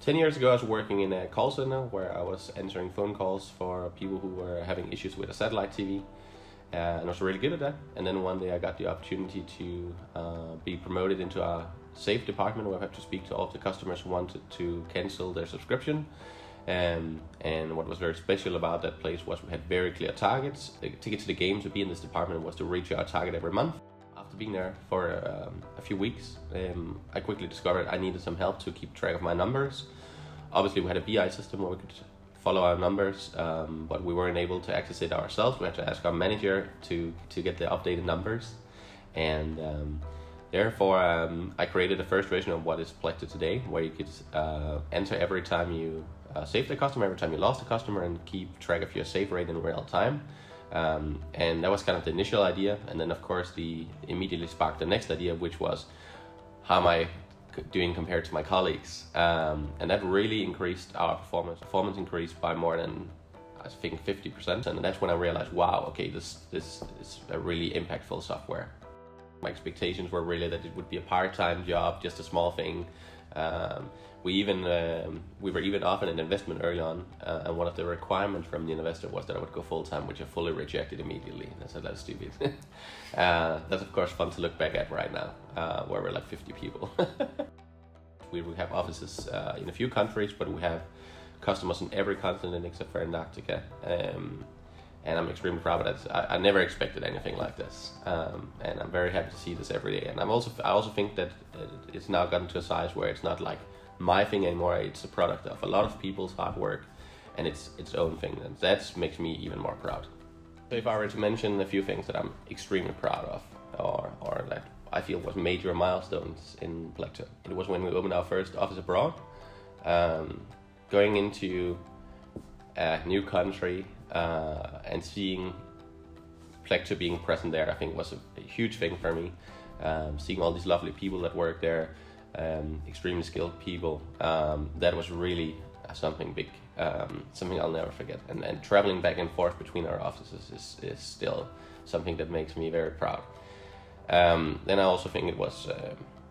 10 years ago, I was working in a call center where I was answering phone calls for people who were having issues with a satellite TV. And I was really good at that. And then one day I got the opportunity to be promoted into a safe department where I had to speak to all of the customers who wanted to cancel their subscription. And what was very special about that place was we had very clear targets. The ticket to the game to be in this department was to reach our target every month. After being there for a few weeks, I quickly discovered I needed some help to keep track of my numbers. Obviously, we had a BI system where we could follow our numbers, but we weren't able to access it ourselves. We had to ask our manager to get the updated numbers. And therefore, I created the first version of what is Plecto today, where you could enter every time you saved a customer, every time you lost a customer, and keep track of your save rate in real time. And that was kind of the initial idea. And then, of course, immediately sparked the next idea, which was, how am I doing compared to my colleagues? And that really increased our performance. Performance increased by more than, I think, 50%. And that's when I realized, wow, okay, this is a really impactful software. My expectations were really that it would be a part-time job, just a small thing. We were even offered an investment early on, and one of the requirements from the investor was that I would go full-time, which I fully rejected immediately. I said, that's stupid. That's of course fun to look back at right now, where we're like 50 people. We have offices in a few countries, but we have customers in every continent except for Antarctica. And I'm extremely proud of that. I never expected anything like this, and I'm very happy to see this every day. And I also think that it's now gotten to a size where it's not like my thing anymore. It's a product of a lot of people's hard work, and it's its own thing, and that makes me even more proud. So if I were to mention a few things that I'm extremely proud of, or that I feel was major milestones in Plecto, it was when we opened our first office abroad. Going into a new country and seeing Plecto being present there, I think was a huge thing for me. Seeing all these lovely people that work there, extremely skilled people, that was really something big, something I'll never forget. And traveling back and forth between our offices is still something that makes me very proud. Then I also think it was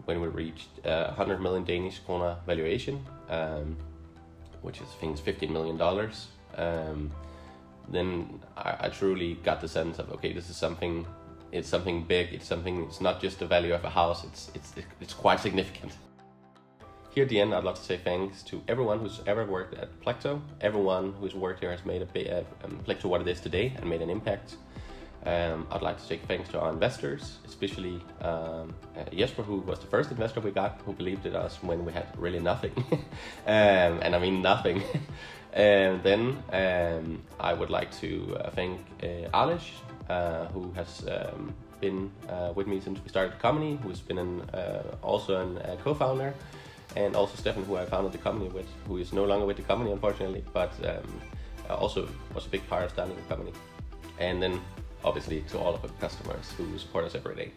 when we reached 100 million Danish kroner valuation, which is, I think, is $15 million. Then I truly got the sense of, okay, this is something. It's something big. It's not just the value of a house. It's quite significant. Here at the end, I'd like to say thanks to everyone who's ever worked at Plecto. Everyone who's worked here has made Plecto what it is today and made an impact. I'd like to say thanks to our investors, especially Jesper, who was the first investor we got, who believed in us when we had really nothing, and I mean nothing. And then I would like to thank Alish, who has been with me since we started the company, who's been also a co-founder, and also Stefan, who I founded the company with, who is no longer with the company, unfortunately, but also was a big part of starting the company. And then obviously to all of our customers who support us every day.